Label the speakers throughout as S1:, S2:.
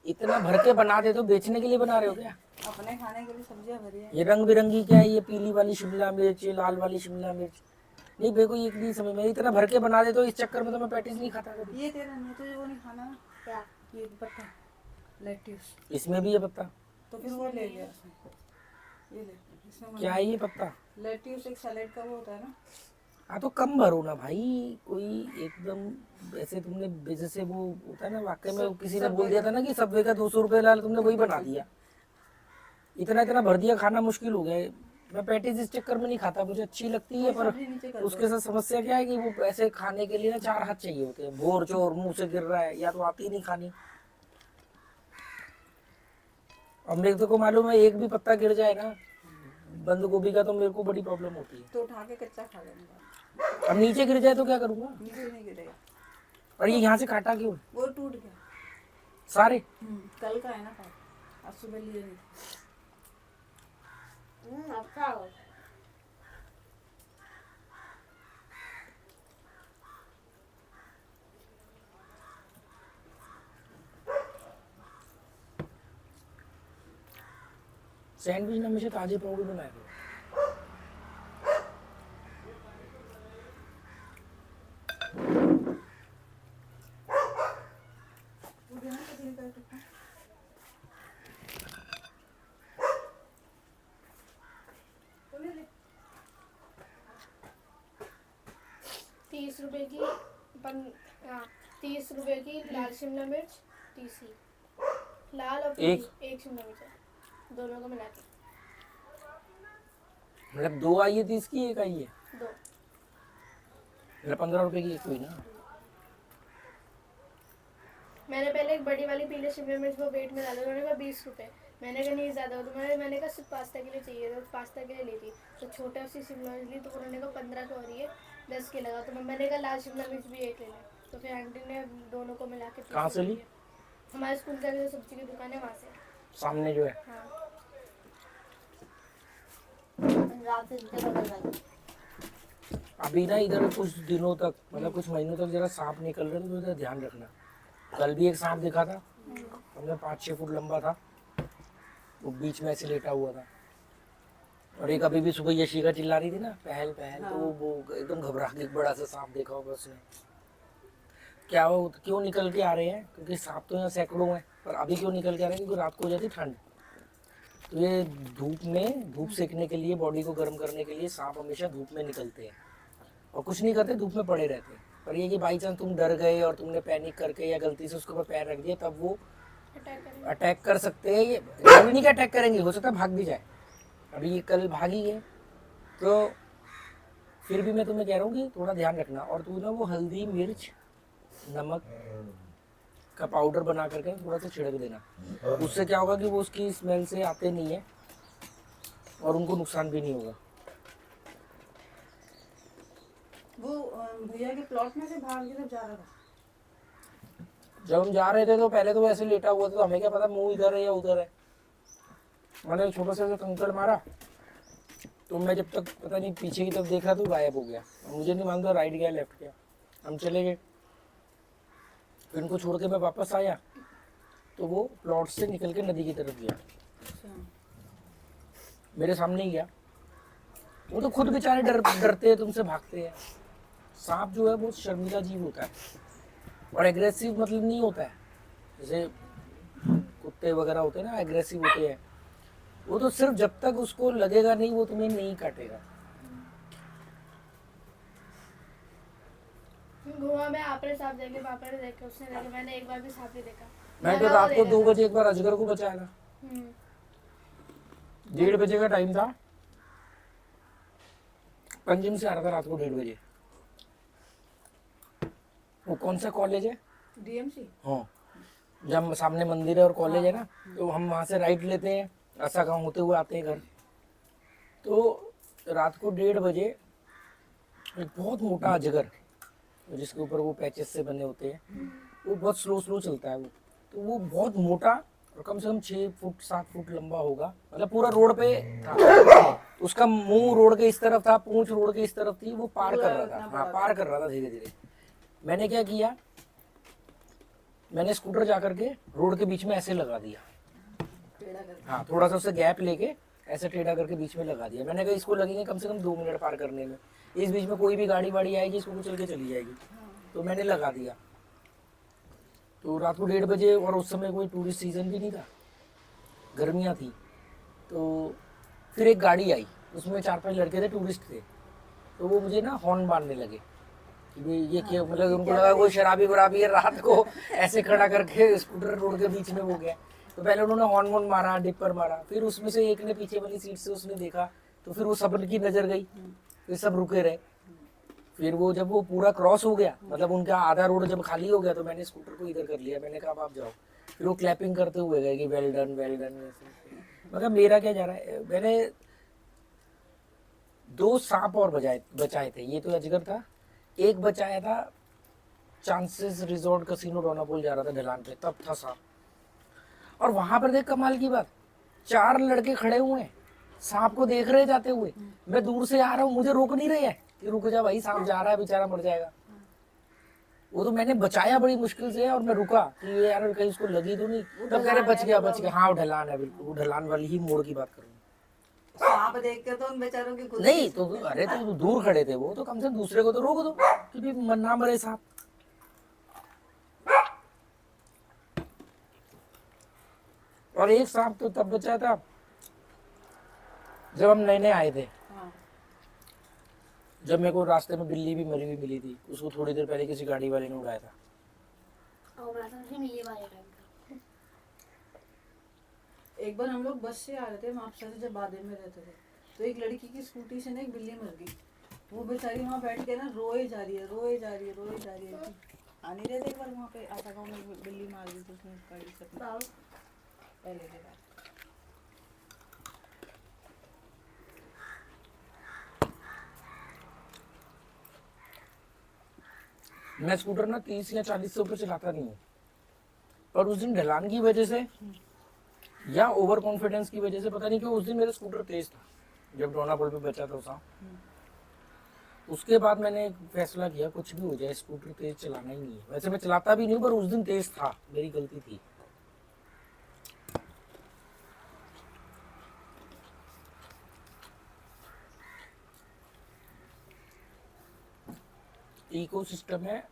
S1: इतना भर के बना दे तो बेचने के लिए बना रहे हो क्या?
S2: अपने खाने के लिए सब्जियां भरी है।
S1: ये रंग बिरंगी क्या है? ये पीली वाली शिमला मिर्च, ये लाल वाली शिमला मिर्च, नहीं मेरे को ये नहीं समझ में। इतना भर के बना दे तो इस चक्कर में तो मैं पैटीज नहीं खाता कभी।
S2: ये तेरा नहीं, तुझे वो नहीं खाना ना क्या? ये पत्ता लेट्यूस,
S1: इसमें भी है पत्ता?
S2: तो फिर वो ले लिया उसने। ये ले, इसमें
S1: क्या है ये पत्ता?
S2: लेट्यूस एक सैलेड का वो होता है ना।
S1: हाँ तो कम भरो ना भाई, कोई एकदम ऐसे तुमने जैसे वो होता है ना, वाकई में किसी ने बोल दिया था ना कि सबवे का 200 रुपये लाल, तुमने वही बना दिया। इतना इतना भर दिया, खाना मुश्किल हो गया। मैं पैटीज इस चक्कर में नहीं खाता, मुझे अच्छी लगती है, पर उसके साथ समस्या क्या है कि वो ऐसे खाने के लिए ना 4 हाथ चाहिए होते हैं। भोर चोर मुंह से गिर रहा है, या तो आती नहीं खानी। अब मेरे को मालूम है एक भी पत्ता गिर जाए ना बंद गोभी का तो मेरे को बड़ी प्रॉब्लम होती है।
S2: तो उठा के कच्चा खा लेंगे।
S1: अब नीचे गिर जाए तो क्या करूँगा?
S2: नीचे नहीं गिरेगा।
S1: और ये यहाँ से काटा क्यों
S2: वो टूट गया
S1: सारे?
S2: कल का है ना पाप, आज सुबह लिए नहीं।
S3: अच्छा हो।
S1: सैंडविच ने हमेशा ताजे पाउडर बनाए थे।
S2: वो देना कचरी का टुकड़ा। तो ले ले।
S3: 30 रुपए की 30 रुपए की लाल शिमला मिर्च, 30 लाल और पीली, एक शिमला मिर्च है, दोनों को मिला के
S1: मतलब 2 आई है 30 की, 1 आई है
S3: 2।
S1: मतलब 15 रुपए की एक हुई ना।
S3: मैंने पहले एक बड़ी वाली पीले शिमला मिर्च वो वेट में डाला, उन्होंने कहा 20 रुपए। मैंने कहा नहीं ज़्यादा हो, तो मैंने कहा सिर्फ पास्ता के लिए चाहिए, तो पास्ता के लिए ली थी, तो छोटा सी शिमला मिर्च ली, तो उन्होंने कहा 15 का हो रही है, 10 के लगा, तो मैंने कहा लाल शिमला मिर्च भी एक ले लें, तो फिर आंटी ने दोनों को मिला के 30
S1: कहाँ से ली?
S3: हमारे स्कूल का जो सब्जी की दुकान है वहाँ से।
S1: सामने जो है।
S3: हाँ
S4: रात से नीचे बदल रहा है।
S1: अभी ना इधर कुछ दिनों तक, मतलब कुछ महीनों तक जरा सांप निकल रहे थे, तो इधर ध्यान रखना। कल भी एक सांप देखा था, मतलब 5-6 फुट लंबा था, वो बीच में ऐसे लेटा हुआ था। और एक अभी भी सुबह यशिका चिल्ला रही थी ना पहल पहल, तो वो एकदम घबरा के एक बड़ा सा सांप देखा होगा उसने। क्या हो, क्यों निकल के आ रहे हैं? क्योंकि सांप तो यहाँ सैकड़ों हैं, पर अभी क्यों निकल के आ रहे हैं? क्योंकि रात को हो जाती ठंड, तो ये धूप सेकने के लिए, बॉडी को गर्म करने के लिए सांप हमेशा धूप में निकलते हैं और कुछ नहीं करते, धूप में पड़े रहते हैं। पर ये कि बाई चांस तुम डर गए और तुमने पैनिक करके या गलती से उसके ऊपर पैर रख दिया, तब वो अटैक कर सकते हैं। ये जरूरी नहीं कि अटैक करेंगे, हो सकता है भाग भी जाए। अभी ये कल भागी है, तो फिर भी मैं तुम्हें कह रहा हूँ कि थोड़ा ध्यान रखना। और तू ना वो हल्दी मिर्च नमक का पाउडर बना करके थोड़ा सा छिड़क देना, उससे क्या होगा कि वो उसकी स्मेल से आते नहीं है और उनको नुकसान भी नहीं होगा।
S2: वो भैया के प्लॉट में से भाग के सब जा रहा था।
S1: जब हम जा रहे थे तो पहले तो ऐसे लेटा हुआ था, तो हमें क्या पता मुंह इधर है या उधर है। मैंने छोटा सा कंकड़ मारा, तो मैं जब तक पता नहीं पीछे की तरफ देखा तो गायब हो गया। मुझे नहीं मालूम राइट गया लेफ्ट गया। हम चले गए, फिर उनको छोड़ के मैं वापस आया, तो वो प्लॉट से निकल के नदी की तरफ गया, मेरे सामने ही गया। वो तो खुद बेचारे डरते हैं, तुमसे भागते हैं। सांप जो है बहुत शर्मीला जीव होता है और एग्रेसिव मतलब नहीं होता है, जैसे कुत्ते वगैरह होते हैं ना एग्रेसिव होते हैं। वो तो सिर्फ जब तक उसको लगेगा नहीं वो तुम्हें नहीं काटेगा।
S3: गोवा में आपने सांप देखे, पापा ने देखे, उसने देखे, मैंने एक बार भी सांप नहीं देखा।
S1: मैं तो रात को 2 बजे एक बार अजगर को बचाया था। 1:30 बजे का टाइम था, पंजिम से आ रहा था रात को 1:30 बजे। वो कौन सा कॉलेज है?
S2: डीएमसी।
S1: हाँ, जब सामने मंदिर है और कॉलेज है ना, तो हम वहाँ से राइट लेते हैं, ऐसा गाँव होते हुए आते हैं घर। तो रात को 1:30 बजे एक बहुत मोटा अजगर, जिसके ऊपर वो पैचेस से बने होते हैं, वो बहुत स्लो चलता है वो, तो वो बहुत मोटा और कम से कम 6 फुट 7 फुट लंबा होगा, मतलब पूरा रोड पे था। उसका मुंह रोड के इस तरफ था, पूंछ रोड के इस तरफ थी, वो पार कर रहा था। हाँ, पार कर रहा था धीरे धीरे। मैंने क्या किया, मैंने स्कूटर जा करके रोड के बीच में ऐसे लगा दिया,
S2: टेढ़ा करके।
S1: हाँ थोड़ा सा उससे गैप लेके ऐसे टेढ़ा करके बीच में लगा दिया। मैंने कहा इसको लगेंगे कम से कम 2 मिनट पार करने में, इस बीच में कोई भी गाड़ी वाड़ी आएगी इसको कुचल के चली जाएगी। तो मैंने लगा दिया। तो रात को 1:30 बजे, और उस समय कोई टूरिस्ट सीजन भी नहीं था, गर्मियाँ थी। तो फिर एक गाड़ी आई, उसमें 4-5 लड़के थे, टूरिस्ट थे। तो वो मुझे ना हॉर्न मारने लगे कि भाई ये क्या, मतलब उनको लगा कोई शराबी वराबी है, रात को ऐसे खड़ा करके स्कूटर रोड के बीच में हो गया। तो पहले उन्होंने हॉर्न वॉर्न मारा, डिपर मारा, फिर उसमें से एक ने पीछे वाली सीट से उसने देखा, तो फिर वो सब की नजर गई, फिर सब रुके रहे। फिर वो जब वो पूरा क्रॉस हो गया, मतलब उनका आधा रोड जब खाली हो गया, तो मैंने स्कूटर को इधर कर लिया। मैंने कहा अब आप जाओ। फिर वो क्लैपिंग करते हुए गए कि वेल डन वेल डन। मतलब मेरा क्या जा रहा है, मैंने 2 सांप और बचाए थे। ये तो अजगर था, एक बचाया था चांसेस रिजॉर्ट कसिनो रोनापोल जा रहा था ढलान पे, तब था सांप। और वहां पर देख कमाल की बात, 4 लड़के खड़े हुए हैं, सांप को देख रहे जाते हुए। मैं दूर से आ रहा हूँ, मुझे रोक नहीं रहे हैं कि रुक जा भाई, सांप जा रहा है, बेचारा मर जाएगा। वो तो मैंने बचाया बड़ी मुश्किल से, और मैं रुका कि ये यार कहीं उसको लगी तो नहीं। तब कह रहे बच गया। हाँ वो ढलान है, बिल्कुल वो ढलान वाली ही मोड़ की बात करूँ।
S2: सांप देख के तो उन बेचारों की खुद
S1: नहीं तो अरे तो दूर खड़े थे वो, तो कम से कम दूसरे को तो रोक दो कि भाई ना मरे सांप। और एक सांप तो तब बचा था जब हम नए नए आए थे।
S2: हाँ।
S1: जब मेरे को रास्ते में बिल्ली भी मरी हुई मिली थी, उसको थोड़ी देर पहले किसी गाड़ी वाले ने उड़ाया था।
S4: और मैं तो ये वाले टाइम का।
S2: एक बार हम लोग बस से आ रहे थे मापसा से, जब बादल में रहते थे, तो एक लड़की की स्कूटी से ना एक बिल्ली मर गई। वो बेचारी वहाँ बैठ के ना रोए जा रही है, रोए जा रही है, रोए जा रही है। आ नहीं रहे थे एक बार वहाँ पे आटा गाँव में बिल्ली मार दी थी उसने गाड़ी से अपने, पहले के बाद।
S1: मैं स्कूटर ना 30 या 40 से ऊपर चलाता नहीं हूँ, पर उस दिन ढलान की वजह से या ओवर कॉन्फिडेंस की वजह से, पता नहीं क्यों उस दिन मेरा स्कूटर तेज था। जब डोनापोल पे बचा था सांप, उसके बाद मैंने एक फैसला किया कुछ भी हो जाए स्कूटर तेज चलाना ही नहीं है। वैसे मैं चलाता भी नहीं, पर उस दिन तेज था, मेरी गलती थी। इकोसिस्टम है,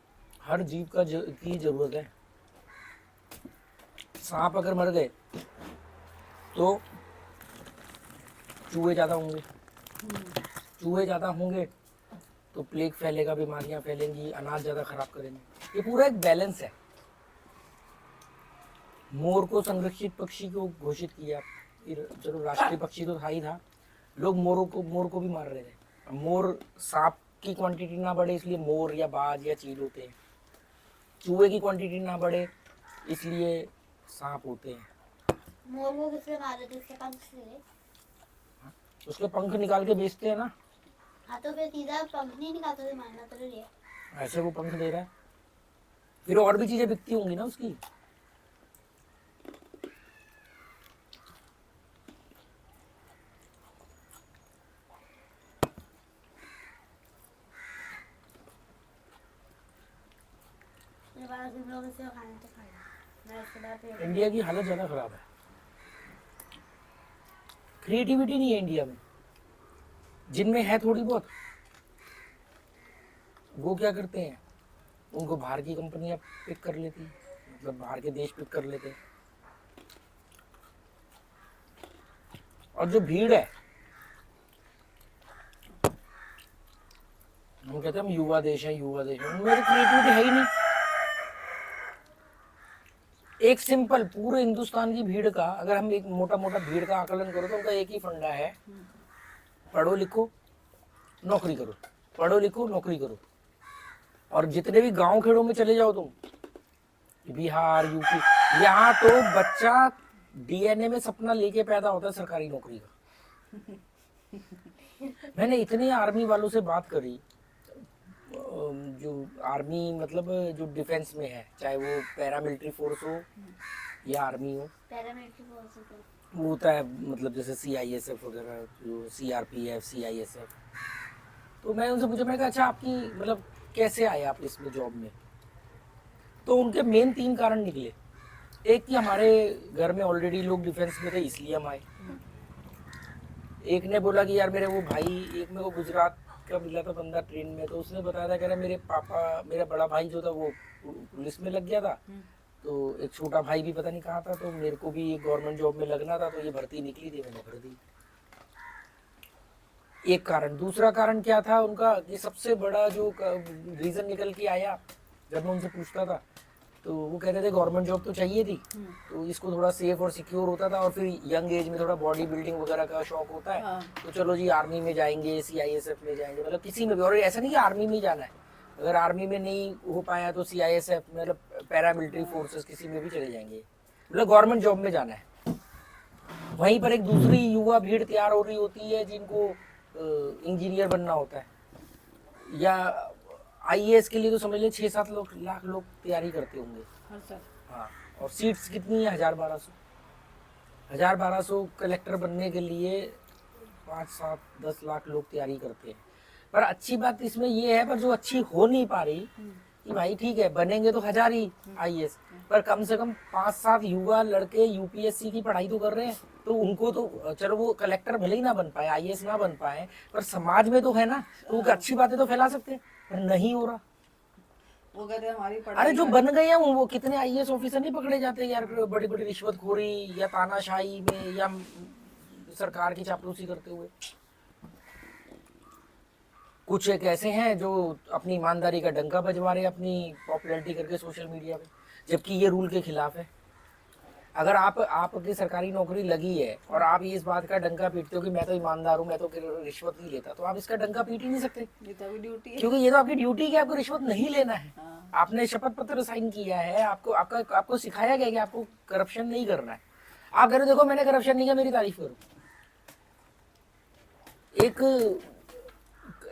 S1: हर जीव की जरूरत है। सांप अगर मर गए तो चूहे ज्यादा होंगे, चूहे ज्यादा होंगे तो प्लेग फैलेगा, बीमारियां फैलेंगी, अनाज ज्यादा खराब करेंगे। ये पूरा एक बैलेंस है। मोर को संरक्षित पक्षी को घोषित किया, फिर चलो राष्ट्रीय पक्षी तो था ही था, लोग मोर को भी मार रहे थे। मोर, सांप की क्वांटिटी ना बढ़े इसलिए मोर या बाज या चील होते हैं, चूहे की क्वांटिटी ना बढ़े इसलिए सांप होते हैं।
S4: मोर को किसने मारे थे? उसके पंख से।
S1: उसके पंख निकाल के बेचते हैं ना,
S4: हाँ तो फिर सीधा पंख नहीं निकालते थे, मारना तो नहीं है।
S1: ऐसे वो पंख दे रहा है, फिर और भी चीजें बिकती होंगी ना उसकी।
S4: मेरे पास हम लोग इसे खाना तो खाया, मैं इसके बाद फिर
S1: इंडिया की हालत ज्यादा खराब है, क्रिएटिविटी नहीं है इंडिया में। जिनमें है थोड़ी बहुत, वो क्या करते हैं, उनको बाहर की कंपनियां पिक कर लेती, मतलब बाहर के देश पिक कर लेते हैं। और जो भीड़ है, हम कहते हैं हम युवा देश है, युवा देश है, उनमें तो क्रिएटिविटी है ही नहीं। एक सिंपल पूरे हिंदुस्तान की भीड़ का अगर हम एक मोटा मोटा भीड़ का आकलन करो तो उनका एक ही फंडा है, पढ़ो लिखो नौकरी करो, पढ़ो लिखो नौकरी करो। और जितने भी गांव खेड़ों में चले जाओ तुम, बिहार यूपी, यहाँ तो बच्चा डीएनए में सपना लेके पैदा होता है सरकारी नौकरी का। मैंने इतने आर्मी वालों से बात करी, जो आर्मी मतलब जो डिफेंस में है, चाहे वो पैरामिलिट्री फोर्स हो या आर्मी हो,
S4: पैरामिलिट्री फोर्स होते हैं।
S1: वो होता है मतलब जैसे CISF वगैरह, जो CRPF CISF। तो मैं उनसे पूछा, मैंने कहा अच्छा आपकी मतलब कैसे आए आप इसमें जॉब में? तो उनके मेन 3 कारण निकले। एक कि हमारे घर में ऑलरेडी लोग डिफेंस में थे इसलिए हम आए। एक ने बोला कि यार मेरे वो भाई, एक में वो गुजरात का मिला था बंदा ट्रेन में, तो उसने बताया था, कह रहा मेरे पापा, मेरा बड़ा भाई जो था वो पुलिस में लग गया था, तो एक छोटा भाई भी पता नहीं कहाँ था, तो मेरे को भी एक गवर्नमेंट जॉब में लगना था, तो ये भर्ती निकली थी, मैंने भर दी। एक कारण। दूसरा कारण क्या था उनका, ये सबसे बड़ा जो रीजन निकल के आया जब मैं उनसे पूछता था, तो वो कहते थे गवर्नमेंट जॉब तो चाहिए थी, तो इसको थोड़ा सेफ और सिक्योर होता था, और फिर यंग एज में थोड़ा बॉडी बिल्डिंग वगैरह का शौक होता है,
S2: हाँ।
S1: तो चलो जी आर्मी में जाएंगे, CISF में जाएंगे, मतलब किसी में भी। और ऐसा नहीं कि आर्मी में ही जाना है, अगर आर्मी में नहीं हो पाया तो CISF मतलब पैरामिलिट्री फोर्सेस किसी में भी चले जाएंगे, मतलब गवर्नमेंट जॉब में जाना है। वहीं पर एक दूसरी युवा भीड़ तैयार हो रही होती है जिनको इंजीनियर बनना होता है, या IAS के लिए तो समझ ले 6-7 लाख लोग तैयारी करते होंगे।
S2: हर साल।
S1: हाँ, और सीट्स कितनी है? 1000-1200 कलेक्टर बनने के लिए 5-7-10 लाख लोग तैयारी करते हैं। पर अच्छी बात इसमें ये है, पर जो अच्छी हो नहीं पा रही कि भाई ठीक है बनेंगे तो 1000 ही IAS, पर कम से कम 5-7 युवा लड़के UPSC की पढ़ाई तो कर रहे हैं, तो उनको तो चलो वो कलेक्टर भले ही ना बन पाए, IAS ना बन पाए, पर समाज में तो है ना, तो वो अच्छी बातें तो फैला सकते हैं, पर नहीं हो रहा।
S2: वो कहते हैं हमारी
S1: अरे
S2: पढ़ाई
S1: जो बन गए हैं वो कितने IAS ऑफिसर नहीं पकड़े जाते यार, बड़ी बड़ी रिश्वतखोरी या तानाशाही में या सरकार की चापलूसी करते हुए। कुछ एक ऐसे हैं जो अपनी ईमानदारी का डंका बजवा रहे हैं अपनी पॉपुलैरिटी करके सोशल मीडिया पे, जबकि ये रूल के खिलाफ है। अगर आपकी सरकारी नौकरी लगी है और आप ये इस बात का डंका पीटते हो कि मैं तो ईमानदार हूँ, मैं तो रिश्वत नहीं लेता, तो आप इसका डंका पीट ही नहीं सकते,
S2: ये तो अभी ड्यूटी है।
S1: क्योंकि ये तो आपकी ड्यूटी है कि आपको रिश्वत नहीं लेना है।
S2: हाँ।
S1: आपने शपथ पत्र साइन किया है, आपको सिखाया गया कि आपको करप्शन नहीं करना है। आप कह रहे हो देखो मैंने करप्शन नहीं किया, मेरी तारीफ करो।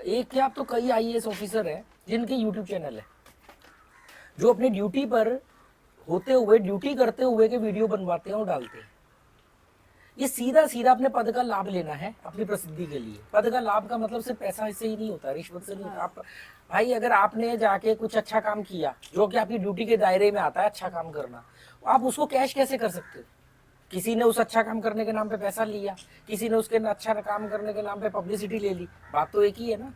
S1: एक क्या, आप तो कई IAS ऑफिसर हैं जिनके YouTube चैनल है, जो अपनी ड्यूटी पर होते हुए, ड्यूटी करते हुए के वीडियो बनवाते हैं और डालते हैं। ये सीधा सीधा अपने पद का लाभ लेना है अपनी प्रसिद्धि के लिए। पद का लाभ का मतलब सिर्फ पैसा इससे ही नहीं होता, रिश्वत से नहीं होता। आप भाई अगर आपने जाके कुछ अच्छा काम किया जो कि आपकी ड्यूटी के दायरे में आता है, अच्छा काम करना, आप उसको कैश कैसे कर सकते हो? किसी ने उस अच्छा काम करने के नाम पे पैसा लिया, किसी ने उसके अच्छा काम करने के नाम पे पब्लिसिटी ले ली, बात तो एक ही है ना।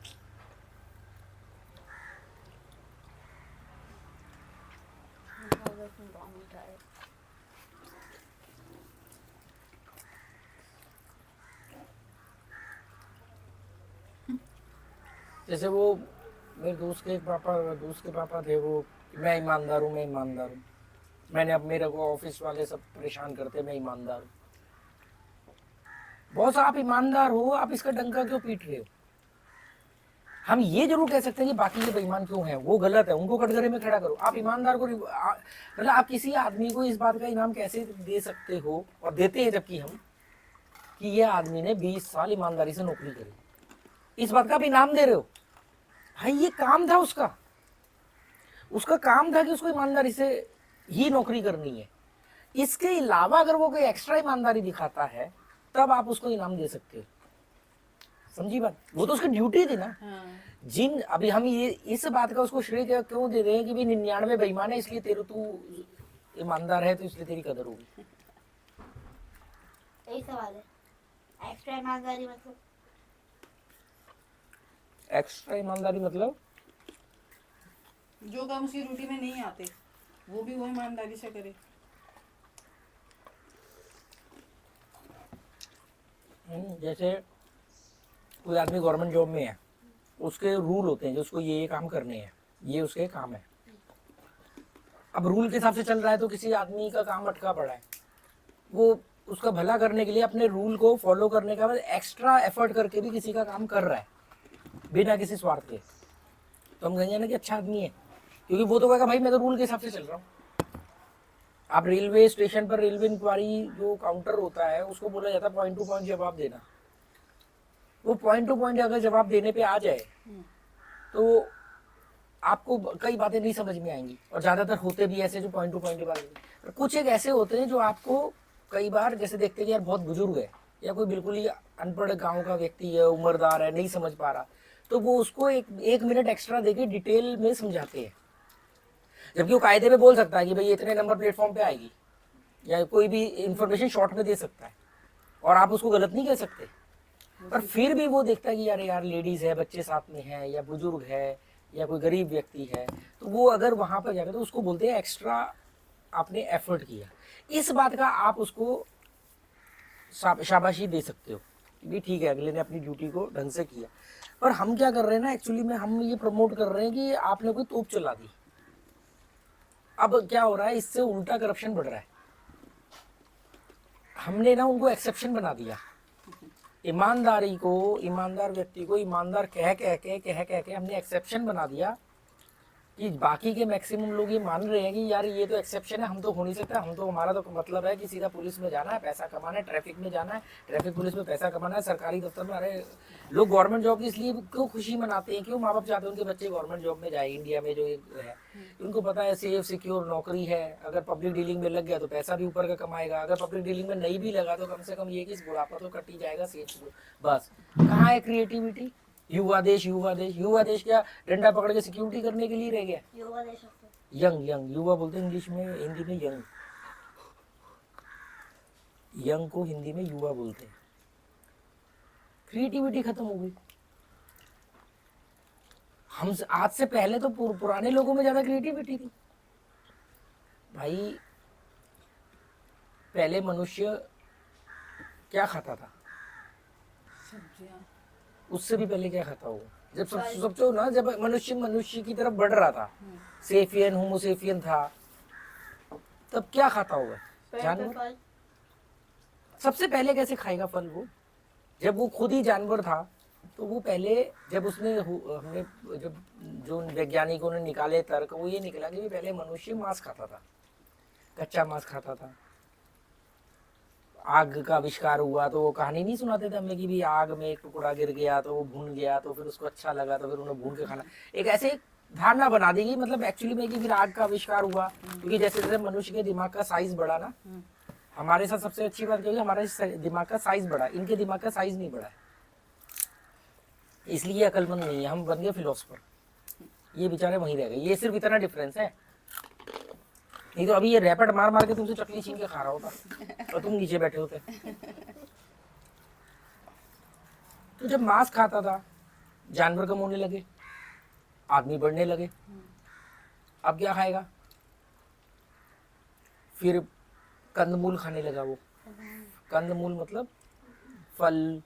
S1: जैसे वो मेरे दोस्त के पापा थे, वो मैं ईमानदार हूँ, मैं ईमानदार हूँ, मैंने अब मेरे को ऑफिस वाले सब परेशान करते, मैं ईमानदार हूँ। बॉस आप ईमानदार हो, आप इसका डंका क्यों पीट रहे हो? हम ये जरूर कह सकते हैं कि बाकी ये बेईमान क्यों हैं, वो गलत है, उनको कटघरे में खड़ा करो। आप ईमानदार को मतलब आप किसी आदमी को इस बात का इनाम कैसे दे सकते हो, और देते हैं जबकि हम, कि ये आदमी ने 20 साल ईमानदारी से नौकरी करी, इस बात का आप इनाम दे रहे हो? भाई ये काम था उसका काम था कि उसको ईमानदारी से ही नौकरी करनी है। इसके अलावा अगर वो कोई एक्स्ट्रा ईमानदारी दिखाता है तब आप उसको इनाम दे सकते हो। समझी बात? वो तो उसकी ड्यूटी थी ना। जिन अभी हम ये इस बात का उसको श्रेय क्यों दे रहे हैं कि भी 99 बेईमान है इसलिए तू ईमानदार है तो इसलिए तेरी कदर होगी।
S4: यही सवाल है, एक्स्ट्रा ईमानदारी मतलब?
S1: एक्स्ट्रा ईमानदारी मतलब
S2: जो काम उसकी ड्यूटी में नहीं आते वो भी वो ईमानदारी से करे।
S1: जैसे कोई आदमी गवर्नमेंट जॉब में है, उसके रूल होते हैं जो उसको ये काम करने हैं, ये उसके काम है। अब रूल के हिसाब से चल रहा है तो किसी आदमी का काम अटका पड़ा है, वो उसका भला करने के लिए अपने रूल को फॉलो करने का बाद एक्स्ट्रा एफर्ट करके भी किसी का काम कर रहा है बिना किसी स्वार्थ के, तो हम कहेंगे ना कि अच्छा आदमी है, क्योंकि वो तो कहेगा भाई मैं तो रूल के हिसाब से चल रहा हूँ। आप रेलवे स्टेशन पर रेलवे इंक्वायरी जो काउंटर होता है उसको बोला जाता है पॉइंट टू पॉइंट जवाब देना। वो पॉइंट टू पॉइंट अगर जवाब देने पे आ जाए तो आपको कई बातें नहीं समझ में आएंगी, और ज्यादातर होते भी ऐसे जो पॉइंट टू पॉइंट बात। कुछ एक ऐसे होते हैं जो आपको कई बार जैसे देखते हैं यार बहुत बुजुर्ग है या कोई बिल्कुल ही अनपढ़ गांव का व्यक्ति है, उम्रदार है, नहीं समझ पा रहा, तो वो उसको एक मिनट एक्स्ट्रा देके डिटेल में समझाते हैं। जबकि वो कायदे में बोल सकता है कि भाई इतने नंबर प्लेटफॉर्म पे आएगी, या कोई भी इंफॉर्मेशन शॉर्ट में दे सकता है और आप उसको गलत नहीं कह सकते। पर फिर भी वो देखता है कि यार यार लेडीज है, बच्चे साथ में हैं, या बुजुर्ग है, या कोई गरीब व्यक्ति है, तो वो अगर वहां पर जाकर, तो उसको बोलते हैं एक्स्ट्रा आपने एफर्ट किया। इस बात का आप उसको शाबाशी दे सकते हो कि भी ठीक है, अगले ने अपनी ड्यूटी को ढंग से किया। पर हम क्या कर रहे हैं ना, एक्चुअली में हम ये प्रमोट कर रहे हैं कि आपने कोई तोप चला दी। अब क्या हो रहा है, इससे उल्टा करप्शन बढ़ रहा है। हमने ना उनको एक्सेप्शन बना दिया। ईमानदारी को, ईमानदार व्यक्ति को ईमानदार कह के हमने एक्सेप्शन बना दिया कि बाकी के मैक्सिमम लोग ये मान रहे हैं कि यार ये तो एक्सेप्शन है, हम तो हो नहीं सकता, हम तो, हमारा तो मतलब है कि सीधा पुलिस में जाना है, पैसा कमाना है, ट्रैफिक में जाना है, ट्रैफिक पुलिस में पैसा कमाना है, सरकारी दफ्तर में। अरे लोग गवर्नमेंट जॉब की इसलिए क्यों खुशी मनाते हैं, क्यों माँ बाप चाहते हैं उनके बच्चे गवर्नमेंट जॉब में जाए। इंडिया में जो है, उनको पता है सेफ सिक्योर नौकरी है, अगर पब्लिक डीलिंग में लग गया तो पैसा भी ऊपर का कमाएगा, अगर पब्लिक डीलिंग में नहीं भी लगा तो कम से कम ये कि बुढ़ापा तो कट ही जाएगा सेफ। बस कहाँ है क्रिएटिविटी? युवा देश, युवा देश, युवा देश क्या डंडा पकड़ के सिक्योरिटी करने के लिए रह गया?
S4: युवा देश होते हैं।
S1: यंग, यंग युवा बोलते हैं इंग्लिश में, हिंदी में यंग, यंग को हिंदी में युवा बोलते हैं। क्रिएटिविटी खत्म हो गई। हम आज से पहले तो पुराने लोगों में ज्यादा क्रिएटिविटी थी भाई। पहले मनुष्य क्या खाता था?
S2: सब्जियां।
S1: उससे भी पहले क्या खाता होगा? जब सोचो ना, जब मनुष्य की तरफ बढ़ रहा था, सेफियन होमोसेफियन था, तब क्या खाता होगा? जानवर। सबसे पहले कैसे खाएगा फल वो? जब वो खुद ही जानवर था, तो वो पहले जब हमने जब जो वैज्ञानिकों ने निकाले तर्क, वो ये निकला कि पहले मनुष्य मांस खाता था, कच्चा मांस खाता था। आग का आविष्कार हुआ तो वो कहानी नहीं सुनाते थे हमें कि भी आग में एक टुकड़ा गिर गया तो वो भून गया, तो फिर उसको अच्छा लगा, तो फिर उन्हें भून के खाना। एक ऐसे धारणा बना देगी, मतलब एक्चुअली में कि फिर आग का आविष्कार हुआ, क्योंकि जैसे जैसे मनुष्य के दिमाग का साइज बढ़ा ना, हमारे साथ सबसे अच्छी बात क्योंकि हमारे दिमाग का साइज बढ़ा, इनके दिमाग का साइज नहीं बढ़ा है, इसलिए अकलमंद नहीं है। हम बन गए फिलोसफर, ये बेचारे वहीं रह गए। ये सिर्फ इतना डिफरेंस है, नहीं तो अभी ये रैपट मार मार के तुमसे चकली छीन के खा रहा होता और तुम नीचे बैठे होते। तो जब मांस खाता था, जानवर कम होने लगे, आदमी बढ़ने लगे। अब क्या खाएगा? फिर कंदमूल खाने लगा वो। कंदमूल मतलब फल,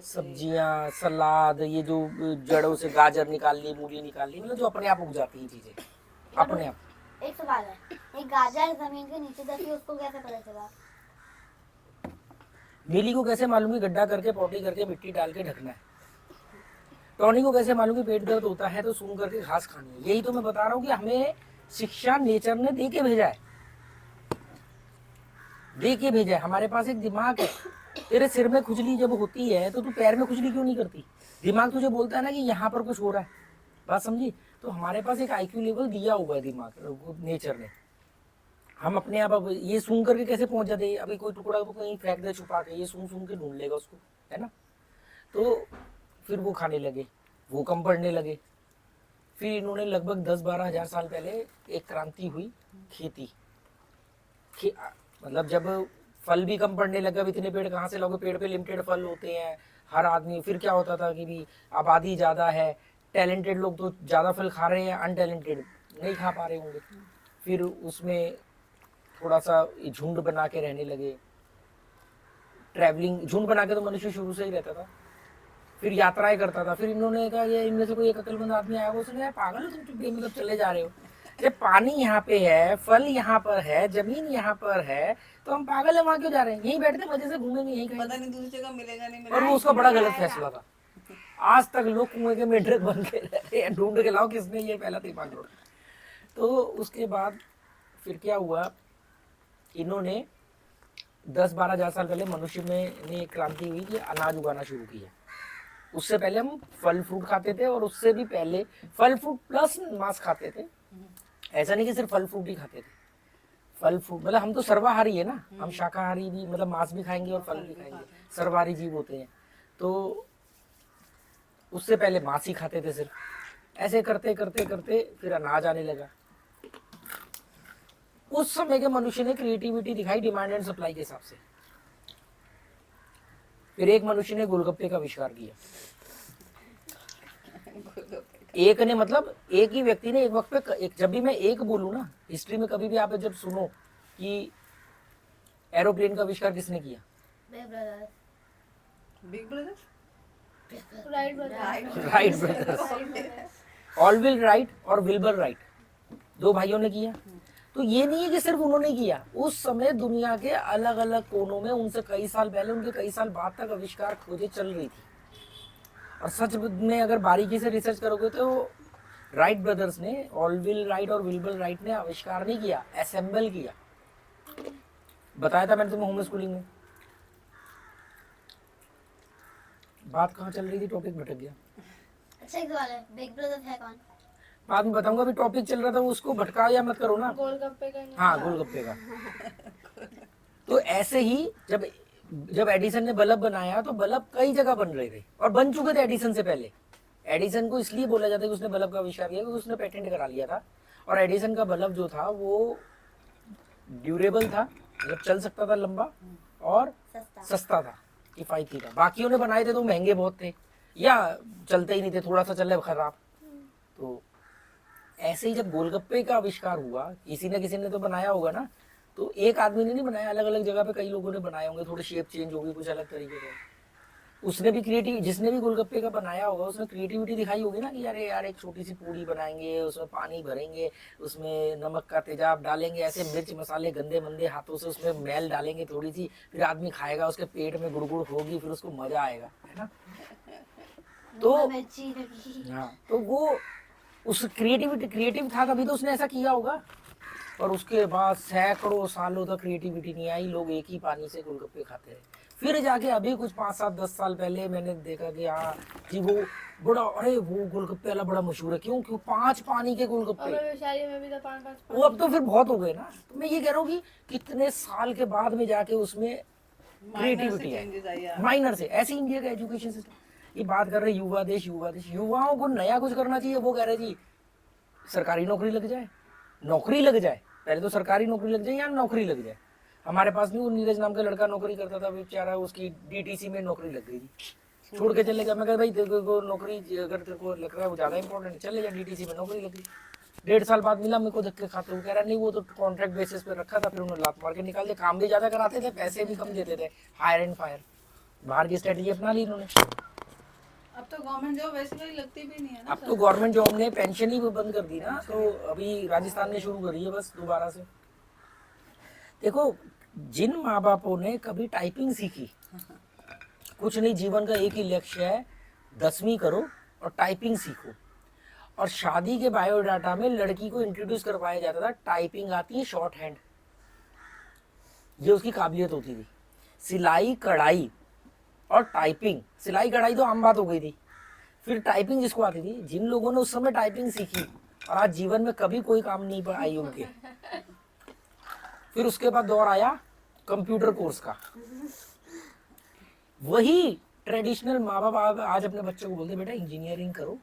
S1: सब्जियां, सलाद, ये जो जड़ों से गाजर निकाल ली, मूली निकाल ली, मतलब जो अपने आप उग जाती है चीजें अपने आप।
S4: एक सवाल है, एक गाजर जमीन के नीचे जाती है, उसको कैसे पता चला?
S1: नीली को कैसे मालूम कि गड्ढा करके पॉटी करके मिट्टी डाल के ढकना है? टॉनी को कैसे मालूम कि पेट दर्द होता है तो सूंघ करके घास खानी है? यही तो मैं बता रहा हूँ कि हमें शिक्षा नेचर ने दे के भेजा है, दे के भेजा है। हमारे पास एक दिमाग है। तेरे सिर में खुजली जब होती है तो तू पैर में खुजली क्यों नहीं करती? दिमाग तुझे बोलता है ना कि यहाँ पर कुछ हो रहा है। बात समझी? तो हमारे पास एक IQ लेवल दिया हुआ है दिमाग, नेचर ने। हम अपने आप अब ये सूंघ करके कैसे पहुंच जाते हैं? अभी कोई टुकड़ा को कहीं फेंक दे छुपा के, ये सूंघ सूंघ के ढूंढ लेगा उसको, है ना? तो फिर वो खाने लगे, वो कम पढ़ने लगे। फिर इन्होंने लगभग 10-12 हजार साल पहले एक क्रांति हुई, खेती। मतलब जब फल भी कम पड़ने लगा, अब इतने पेड़ कहाँ से लाओगे? पेड़ पे लिमिटेड फल होते हैं, हर आदमी। फिर क्या होता था कि भी आबादी ज़्यादा है, टैलेंटेड लोग तो ज़्यादा फल खा रहे हैं, अनटैलेंटेड नहीं खा पा रहे होंगे। फिर उसमें थोड़ा सा झुंड बना के रहने लगे, ट्रैवलिंग। झुंड बना के तो मनुष्य शुरू से ही रहता था, फिर यात्राएं करता था। फिर इन्होंने कहा ये इनमें से कोई एक अकलमंद आदमी आया, उसने कहा पागल हो तुम, मतलब चले जा रहे हो? जब पानी यहाँ पे है, फल यहाँ पर है, जमीन यहाँ पर है, तो हम पागल है वहाँ क्यों जा रहे हैं? यहीं बैठते मजे से घूमेंगे, यहीं कहीं।
S2: पता नहीं दूसरी जगह मिलेगा नहीं मिलेगा।
S1: और वो उसका बड़ा गलत फैसला था। आज तक लोग कुएं के मेंढक बन के रहते हैं, ढूंढ के लाओ किसने ये पहला दिमाग जोड़ा। तो उसके बाद फिर क्या हुआ, इन्होंने 10-12 हजार साल पहले मनुष्य में एक क्रांति हुई कि अनाज उगाना शुरू किया। उससे पहले हम फल फ्रूट खाते थे, और उससे भी पहले फल फ्रूट प्लस मांस खाते थे। ऐसा नहीं कि सिर्फ फल फ्रूट ही खाते थे, फल फ्रूट मतलब हम तो सर्वाहारी है ना, हम शाकाहारी भी, मतलब मांस भी खाएंगे और फल भी खाएंगे, सर्वाहारी जीव होते हैं। तो उससे पहले मांस ही खाते थे सिर्फ। ऐसे करते करते करते फिर अनाज आने लगा, उस समय के मनुष्य ने क्रिएटिविटी दिखाई डिमांड एंड सप्लाई के हिसाब से। फिर एक मनुष्य ने गोलगप्पे का आविष्कार किया। एक ने मतलब एक ही व्यक्ति ने एक वक्त पे जब भी मैं एक बोलूं ना, हिस्ट्री में कभी भी आप जब सुनो कि एरोप्लेन का आविष्कार किसने किया,
S4: Big brother.
S2: Big brother
S3: right बताओ।
S1: राइट ब्रदर्स, ऑलविल राइट और विल्बर राइट, दो भाइयों ने किया। तो ये नहीं है कि सिर्फ उन्होंने किया, उस समय दुनिया के अलग अलग कोनों में उनसे कई साल पहले, उनके कई साल बाद तक आविष्कार खोजें चल रही थी। और सच में अगर बारीकी से रिसर्च करोगे तो राइट ब्रदर्स ने, ऑलविल राइट और विल्बर राइट ने आविष्कार नहीं किया, असेंबल किया। बताया था मैंने तुम्हें होम स्कूलिंग में। बात कहाँ चल रही थी, टॉपिक भटक गया।
S4: अच्छा एक सवाल है, बिग ब्रदर है कौन?
S1: बाद में बताऊंगा, अभी टॉपिक चल रहा था, उसको भटका या मत करो ना।
S3: गोलगप्पे का नहीं।
S1: हाँ, गोलगप्पे का। तो ऐसे ही जब एडिसन ने बल्ब बनाया तो बल्ब कई जगह बन रहे थे और बन चुके थे एडिसन से पहले। एडिसन को इसलिए बोला जाता है कि उसने बल्ब का आविष्कार किया क्योंकि उसने पेटेंट करा लिया था। और एडिसन का बल्ब जो था वो ड्यूरेबल था, मतलब चल सकता था लंबा, और सस्ता था, किफायती था। बाकियों ने बनाए थे तो महंगे बहुत थे या चलते ही नहीं थे, थोड़ा सा चले खराब। तो ऐसे ही जब गोलगप्पे का आविष्कार हुआ, किसी न किसी ने तो बनाया होगा ना। तो एक आदमी ने नहीं बनाया, अलग अलग जगह पे कई लोगों ने बनाए होंगे, थोड़ी शेप चेंज होगी, कुछ अलग तरीके से। उसने भी क्रिएटिव, जिसने भी गोलगप्पे का बनाया होगा उसने क्रिएटिविटी दिखाई होगी ना कि अरे यार एक छोटी सी पूड़ी बनाएंगे, उसमें पानी भरेंगे, उसमें नमक का तेजाब डालेंगे, ऐसे मिर्च मसाले गंदे मंदे हाथों से उसमें मैल डालेंगे थोड़ी सी, फिर आदमी खाएगा, उसके पेट में गुड़गुड़ होगी, फिर उसको मजा आएगा, है ना। तो
S4: मिर्ची लगी।
S1: हाँ, तो वो उस क्रिएटिव था तभी तो उसने ऐसा किया होगा। और उसके बाद सैकड़ों सालों तक क्रिएटिविटी नहीं आई, लोग एक ही पानी से गोलगप्पे खाते हैं। फिर जाके अभी कुछ 5, 7, 10 साल पहले मैंने देखा कि हाँ जी वो बड़ा, अरे वो गोलगप्पे वाला बड़ा मशहूर है, क्यों 5 पानी के गोलगप्पे।
S3: और वैशाली में भी तो 5-5
S1: वो अब तो फिर बहुत हो गए ना। तो मैं ये कह रहा हूँ कि कितने साल के बाद में जाके उसमें क्रिएटिविटी है, माइनर से। ऐसे इंडिया का एजुकेशन सिस्टम, ये बात कर रहे युवा देश, युवाओं को नया कुछ करना चाहिए। वो कह रहे जी सरकारी नौकरी लग जाए, नौकरी लग जाए, पहले तो सरकारी नौकरी लग जाए या नौकरी लग जाए। हमारे पास नहीं, वो नीरज नाम का लड़का नौकरी करता था, बेचारा उसकी डीटीसी में नौकरी लग गई थी, छोड़ के चले गया। मैं कहा भाई तेरे को नौकरी अगर तेरे को लग रहा है वो ज्यादा इंपॉर्टेंट है, चले जा, डीटीसी में नौकरी लग गई। 1.5 साल बाद मिला, मेरे को धक्के खाते हुए कह रहा नहीं वो तो कॉन्ट्रैक्ट बेसिस पे रखा था, फिर उन्होंने लात मार के निकाल दिया। काम भी ज्यादा कराते थे, पैसे भी कम देते थे, हायर एंड फायर। बाहर की स्ट्रेटेजी अपना ली इन्होंने।
S2: अब तो गवर्नमेंट जॉब वैसे कोई लगती भी नहीं है ना।
S1: अब तो गवर्नमेंट जॉब ने पेंशन ही बंद कर दी ना, तो अभी राजस्थान ने शुरू करी है बस दोबारा से। देखो, जिन माँ बापों ने कभी टाइपिंग सीखी, कुछ नहीं, जीवन का एक ही लक्ष्य है, 10वीं करो और टाइपिंग सीखो। और शादी के बायोडाटा में लड़की को इंट्रोड्यूस करवाया जाता था, टाइपिंग आती है, शॉर्ट हैंड, ये उसकी काबिलियत होती थी। सिलाई कढ़ाई और टाइपिंग, सिलाई कढ़ाई तो आम बात हो गई थी, फिर टाइपिंग जिसको आती थी, जिन लोगों ने उस समय टाइपिंग सीखी और आज जीवन में कभी कोई काम नहीं आई उनके। फिर उसके बाद दौर आया कंप्यूटर कोर्स का। वही ट्रेडिशनल माँ बाप आज अपने बच्चों को बोलते बेटा इंजीनियरिंग करो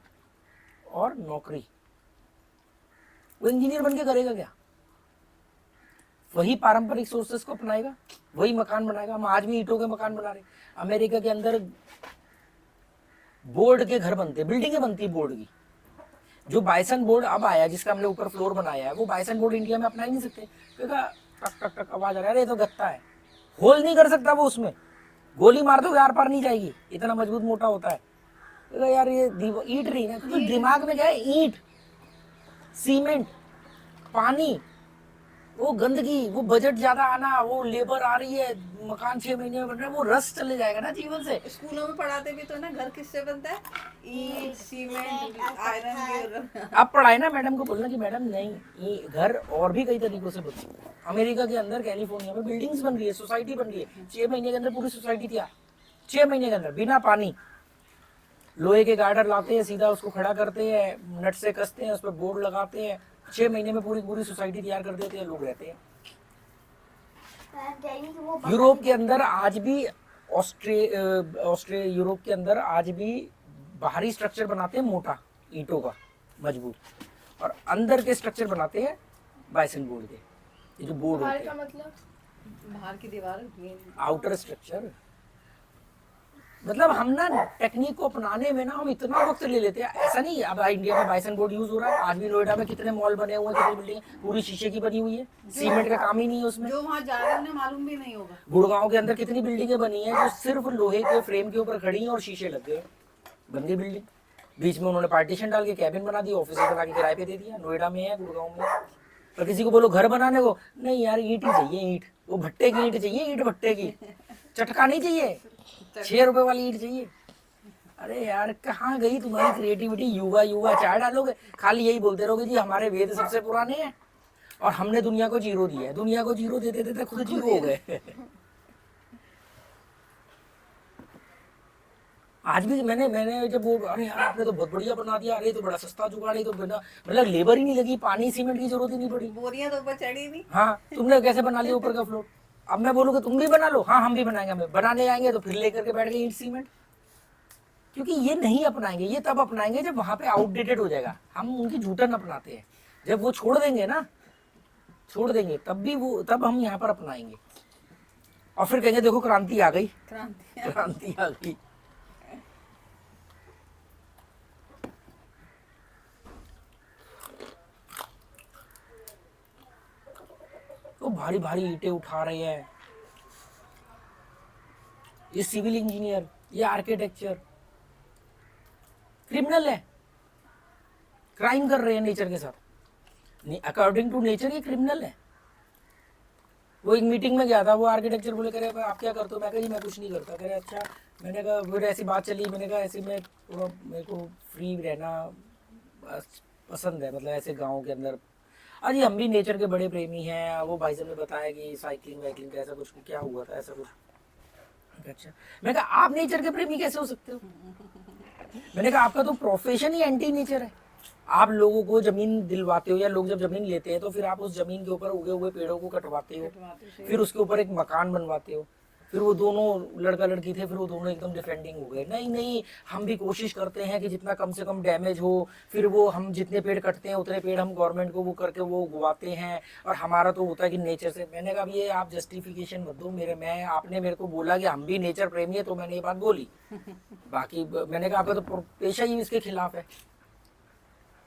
S1: और नौकरी। वो इंजीनियर बन के करेगा क्या? वही पारंपरिक सोर्सेस को अपनाएगा, वही मकान बनाएगा। हम आज भी ईंटों के मकान बना रहे। अमेरिका के अंदर बोर्ड के घर बनते, बिल्डिंगें बनती बोर्ड की। जो बाइसन बोर्ड अब आया, जिसका हमने ऊपर फ्लोर बनाया है, वो बाइसन बोर्ड इंडिया में अपना ही नहीं सकते, क्योंकि टक टक टक आवाज आ रहा है, अरे तो गत्ता है, होल नहीं कर सकता वो, उसमें गोली मार दो आर पार नहीं जाएगी, इतना मजबूत मोटा होता है। तो यार ये ईंट नहीं है, तो दिमाग में क्या है, ईंट, सीमेंट, पानी, वो गंदगी, वो बजट ज्यादा आना, वो लेबर आ रही है, मकान 6 महीने में बन रहा है, वो रस चले जाएगा ना जीवन से।
S2: स्कूलों में पढ़ाते भी तो ना, घर किससे बनता है, ईंट, सीमेंट, आयरन की।
S1: अब पढ़ाए ना, मैडम को बोलना कि मैडम नहीं, ये घर और भी कई तरीकों से बनती है। अमेरिका के अंदर कैलिफोर्निया में बिल्डिंग्स बन रही है, सोसाइटी बन रही है, 6 महीने के अंदर पूरी सोसाइटी तैयार, 6 महीने के अंदर, बिना पानी। लोहे के गार्डर लाते हैं, सीधा उसको खड़ा करते हैं, नट से कसते हैं, उस पर बोर्ड लगाते हैं, 6 महीने में पूरी सोसाइटी तैयार कर देते हैं, लोग रहते हैं। यूरोप के अंदर आज भी यूरोप के अंदर आज भी बाहरी स्ट्रक्चर बनाते हैं मोटा ईंटों का, मजबूत, और अंदर के स्ट्रक्चर बनाते हैं बाइसन बोर्ड के। ये जो बोर्ड
S3: बाहर
S1: होते
S3: का
S1: हैं,
S3: मतलब
S2: बाहर की दीवार ग्रीन
S1: आउटर स्ट्रक्चर। मतलब हम ना टेक्निक को अपनाने में ना हम इतना वक्त ले लेते हैं। ऐसा नहीं, अब इंडिया में बाइसन बोर्ड यूज हो रहा है, आज भी नोएडा में कितने मॉल बने हुए हैं, कितनी बिल्डिंग पूरी शीशे की बनी हुई है, सीमेंट का काम ही नहीं है उसमें।
S2: जो वहाँ जा रहे हैं उन्हें मालूम भी नहीं होगा।
S1: गुड़गांव के अंदर कितनी बिल्डिंगें बनी हैं जो सिर्फ लोहे के फ्रेम के ऊपर खड़ी हैं और शीशे लग गए, बन गई बिल्डिंग। बीच में उन्होंने पार्टीशन डाल के कैबिन बना दी, ऑफिस बना के किराए पे दे दिया। नोएडा में है, गुड़गांव में। और किसी को बोलो घर बनाने को, नहीं यार ईंट ही चाहिए, ईंट, वो भट्टे की ईंट चाहिए, ईंट भट्टे की, चटका नहीं चाहिए, 6 रुपए वाली ईंट चाहिए। अरे यार कहाँ गई तुम्हारी क्रिएटिविटी? युवा युवा चाय डालोगे, खाली यही बोलते रहोगे जी हमारे वेद सबसे पुराने हैं और हमने दुनिया को जीरो दिया है। दुनिया को जीरो देते देते खुद जीरो हो गए। आज भी मैंने जब वो, अरे यार आपने तो बहुत बढ़िया बना दिया, अरे तो बड़ा सस्ता जुगाड़ है, तो बिना मतलब लेबर ही नहीं लगी, पानी सीमेंट की जरूरत ही नहीं पड़ी।
S2: बोरियां तो ऊपर चढ़ी नहीं।
S1: हाँ, तुमने कैसे बना लिया ऊपर का फ्लोर? अब मैं बोलूँगा तुम भी बना लो, हाँ हम भी बनाएंगे, हमें बनाने आएंगे तो फिर लेकर के बैठ गए ईंट सीमेंट। क्योंकि ये नहीं अपनाएंगे, ये तब अपनाएंगे जब वहां पे आउटडेटेड हो जाएगा। हम उनकी झूठन अपनाते हैं, जब वो छोड़ देंगे ना, छोड़ देंगे तब भी वो, तब हम यहाँ पर अपनाएंगे और फिर कहेंगे देखो क्रांति आ गई,
S2: क्रांति
S1: क्रांति आ गई। तो भारी भारी ईंटें उठा रहे हैं, ये सिविल इंजीनियर, ये आर्किटेक्चर क्रिमिनल है, क्राइम कर रहे हैं नेचर के साथ। अकॉर्डिंग टू नेचर ये क्रिमिनल है। वो एक मीटिंग में गया था, वो आर्किटेक्चर बोले, करे आप क्या करते हो? मैं कहा जी मैं कुछ नहीं करता। करे अच्छा। मैंने कहा फिर ऐसी बात चली, मैंने कहा ऐसे में थोड़ा मेरे को फ्री रहना पसंद है, मतलब ऐसे गाँव के अंदर। अरे हम भी नेचर के बड़े प्रेमी हैं। वो भाई साहब ने बताया कि साइकिलिंग वाइकलिंग का ऐसा कुछ क्या हुआ था, ऐसा कुछ। अच्छा, मैंने कहा आप नेचर के प्रेमी कैसे हो सकते हो? मैंने कहा आपका तो प्रोफेशन ही एंटी नेचर है। आप लोगों को जमीन दिलवाते हो, या लोग जब जमीन लेते हैं तो फिर आप उस जमीन के ऊपर उगे हुए पेड़ों को कटवाते हो, फिर उसके ऊपर एक मकान बनवाते हो। फिर वो दोनों लड़का लड़की थे, फिर वो दोनों एकदम डिफेंडिंग हो गए, नहीं नहीं हम भी कोशिश करते हैं कि जितना कम से कम डैमेज हो। फिर वो हम जितने पेड़ कटते हैं उतने पेड़ हम गवर्नमेंट को वो करके वो उगवाते हैं, और हमारा तो होता है कि नेचर से। मैंने कहा ये आप जस्टिफिकेशन मत दो मेरे, मैं आपने मेरे को बोला कि हम भी नेचर प्रेमी है तो मैंने ये बात बोली। बाकी मैंने कहा आपका तो पेशा ही इसके खिलाफ है।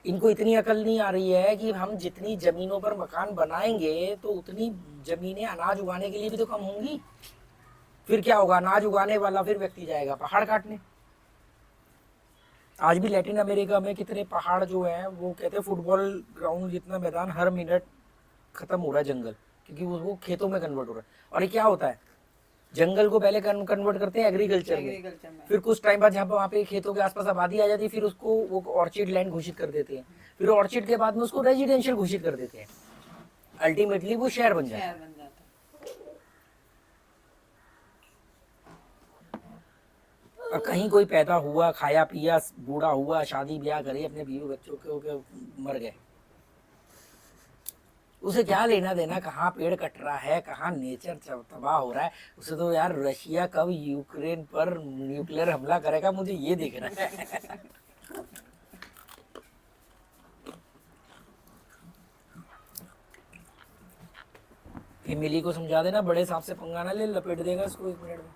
S1: इनको इतनी अकल नहीं आ रही है कि हम जितनी जमीनों पर मकान बनाएंगे तो उतनी जमीनें अनाज उगाने के लिए भी तो कम होंगी। फिर क्या होगा, अनाज उगाने वाला फिर व्यक्ति जाएगा पहाड़ काटने। आज भी लैटिन अमेरिका में कितने पहाड़ जो हैं, वो कहते हैं फुटबॉल ग्राउंड जितना मैदान हर मिनट खत्म हो रहा है जंगल, क्योंकि वो खेतों में कन्वर्ट हो रहा है। और ये क्या होता है, जंगल को पहले कन्वर्ट करते हैं एग्रीकल्चर में, फिर कुछ टाइम बाद जहाँ पर वहाँ पे खेतों के आसपास आबादी आ जाती है, फिर उसको वो ऑर्चिड लैंड घोषित कर देते हैं। फिर ऑर्चिड के बाद में उसको रेजिडेंशियल घोषित कर देते हैं। अल्टीमेटली वो शहर बन जाता है। और कहीं कोई पैदा हुआ, खाया पिया, बूढ़ा हुआ, शादी ब्याह करे, अपने बीवी बच्चों के मर गए, उसे क्या लेना देना कहाँ पेड़ कट रहा है, कहाँ नेचर तबाह हो रहा है। उसे तो यार रशिया कब यूक्रेन पर न्यूक्लियर हमला करेगा मुझे ये देखना है। मिली को समझा देना, बड़े सांप से पंगा ना ले, लपेट देगा इसको 1 मिनट में।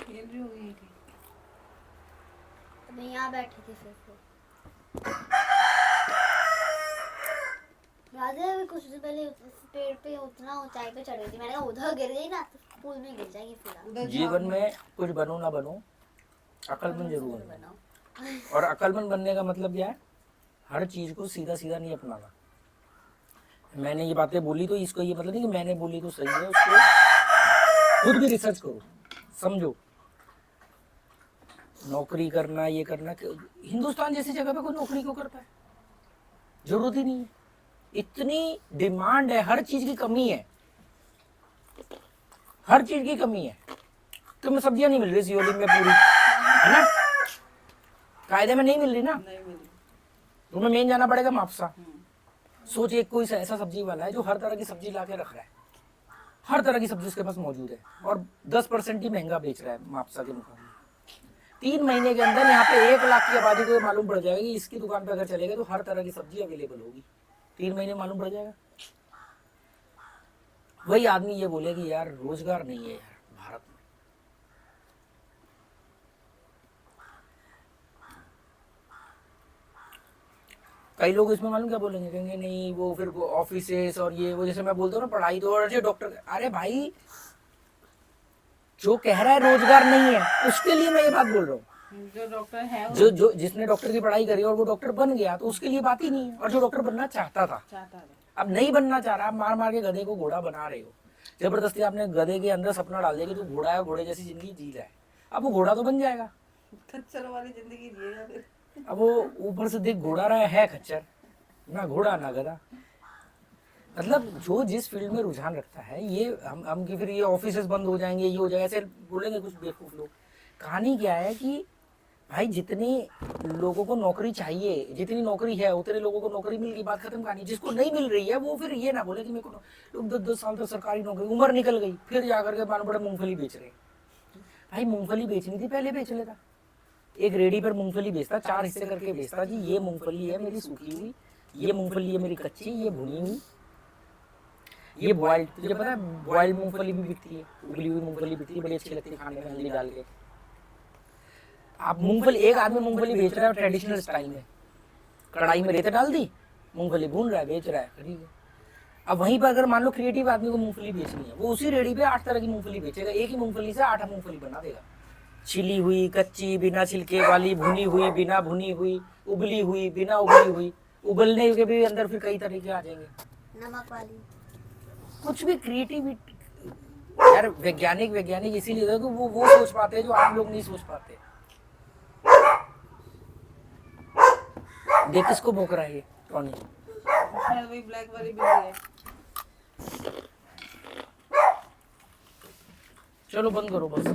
S2: ये भी हो गई थी।
S4: मैं यहाँ बैठी थी फिर याद है अभी कुछ दिन पहले उस पेड़ पे उतना ऊंचाई पे चढ़ गई थी। मैंने कहा उधर गिर गई ना तो पुल में गिर जाएगी पूरा।
S1: जीवन में कुछ बनो ना बनो, अकलमंद जरूर बनो। और अकलमंद बनने का मतलब क्या है, हर चीज को सीधा सीधा नहीं अपनाना। मैंने ये बातें बोली तो इसको ये मतलब नहीं कि मैंने बोली तो सही है, उसको खुद भी रिसर्च करो, समझो। नौकरी करना, ये करना, हिंदुस्तान जैसी जगह पे कोई नौकरी क्यों करता है? जरूरत ही नहीं है। इतनी डिमांड है, हर चीज की कमी है, हर चीज की कमी है। तुम्हें सब्जियां नहीं मिल रही सियोली में पूरी, है ना, कायदे में नहीं मिल रही ना, तुम्हें मेन जाना पड़ेगा मापसा। सोच, एक कोई ऐसा सब्जी वाला है जो हर तरह की सब्जी ला के रख रहा है, हर तरह की सब्जी उसके पास मौजूद है, और 10% ही महंगा बेच रहा है मापसा के मुकाबले। 3 महीने के अंदर यहाँ पे 1 लाख की आबादी को मालूम पड़ जाएगा कि इसकी दुकान पे अगर चलेगा तो हर तरह की सब्जी अवेलेबल होगी। 3 महीने मालूम पड़ जाएगा। वही आदमी ये बोले कि यार रोजगार नहीं है यार भारत में। कई लोग इसमें मालूम क्या बोलेंगे, कहेंगे नहीं वो फिर ऑफिसेस और ये वो, जैसे मैं बोलता हूँ ना पढ़ाई तो और डॉक्टर, अरे भाई जो कह रहा है रोजगार नहीं है उसके लिए मैं ये बात बोल रहा हूँ।
S2: जो डॉक्टर है वो
S1: जो जिसने डॉक्टर की पढ़ाई करी और वो डॉक्टर बन गया तो उसके लिए बात ही नहीं है। और जो डॉक्टर बनना चाहता था
S2: चाहता है।
S1: अब नहीं बनना चाह रहा, आप मार मार के गधे को घोड़ा बना रहे हो, जबरदस्ती आपने गधे के अंदर सपना डाल दिया कि तू घोड़ा है, घोड़े जैसी जिंदगी जी रहा है। अब वो घोड़ा तो बन जाएगा,
S2: खच्चर वाली जिंदगी जिएगा फिर।
S1: अब वो ऊपर से देख घोड़ा रहा है खच्चर, ना घोड़ा ना गधा। मतलब जो जिस फील्ड में रुझान रखता है, ये हम कि फिर ये ऑफिसेस बंद हो जाएंगे, ये हो जाएगा, ऐसे बोलेंगे कुछ बेवकूफ लोग। कहानी क्या है कि भाई जितने लोगों को नौकरी चाहिए, जितनी नौकरी है उतने लोगों को नौकरी मिल गई, बात खत्म। कहानी जिसको नहीं मिल रही है वो फिर ये ना बोले कि मेरे को लोग 10-10 साल तक सरकारी नौकरी, उम्र निकल गई फिर जाकर के मानो बड़े मूंगफली बेच रहे हैं। भाई मूंगफली बेचनी थी पहले बेच लेता, एक रेडी पर मूंगफली बेचता, 4 हिस्से करके बेचता जी, ये मूंगफली है मेरी सूखी हुई, ये मूंगफली है मेरी कच्ची, ये भुनी हुई, ये बॉइल्ड। तुझे पता है बॉइल्ड मूंगफली भी बिकती है, उबली हुई मूंगफली बिकती है, बड़ी अच्छी लगती है खाने में हल्दी डाल के। आप मूंगफली, एक आदमी मूंगफली बेच रहा है ट्रेडिशनल स्टाइल में, कढ़ाई में रेत डाल दी, मूंगफली भून रहा है, बेच रहा है, ठीक है। अब वहीं पर अगर मान लो क्रिएटिव आदमी को मूंगफली बेचनी है, वो उसी रेडी पे 8 तरह की मूंगफली बेचेगा, एक ही मूंगफली से 8 मूंगफली बना देगा, छिली हुई, कच्ची, बिना छिलके वाली, भुनी हुई, बिना भुनी हुई, उबली हुई, बिना उबली हुई। उबलने के भी अंदर फिर कई तरीके आ जाएंगे,
S4: नमक वाली।
S1: कुछ भी क्रिएटिविटी। यार वैज्ञानिक इसीलिए होता है कि वो सोच पाते हैं जो आम लोग नहीं सोच पाते। देख किसको भौंक रहा है ये टॉनी।
S2: शायद वही ब्लैक वाली बिल्ली है।
S1: चलो बंद करो बस।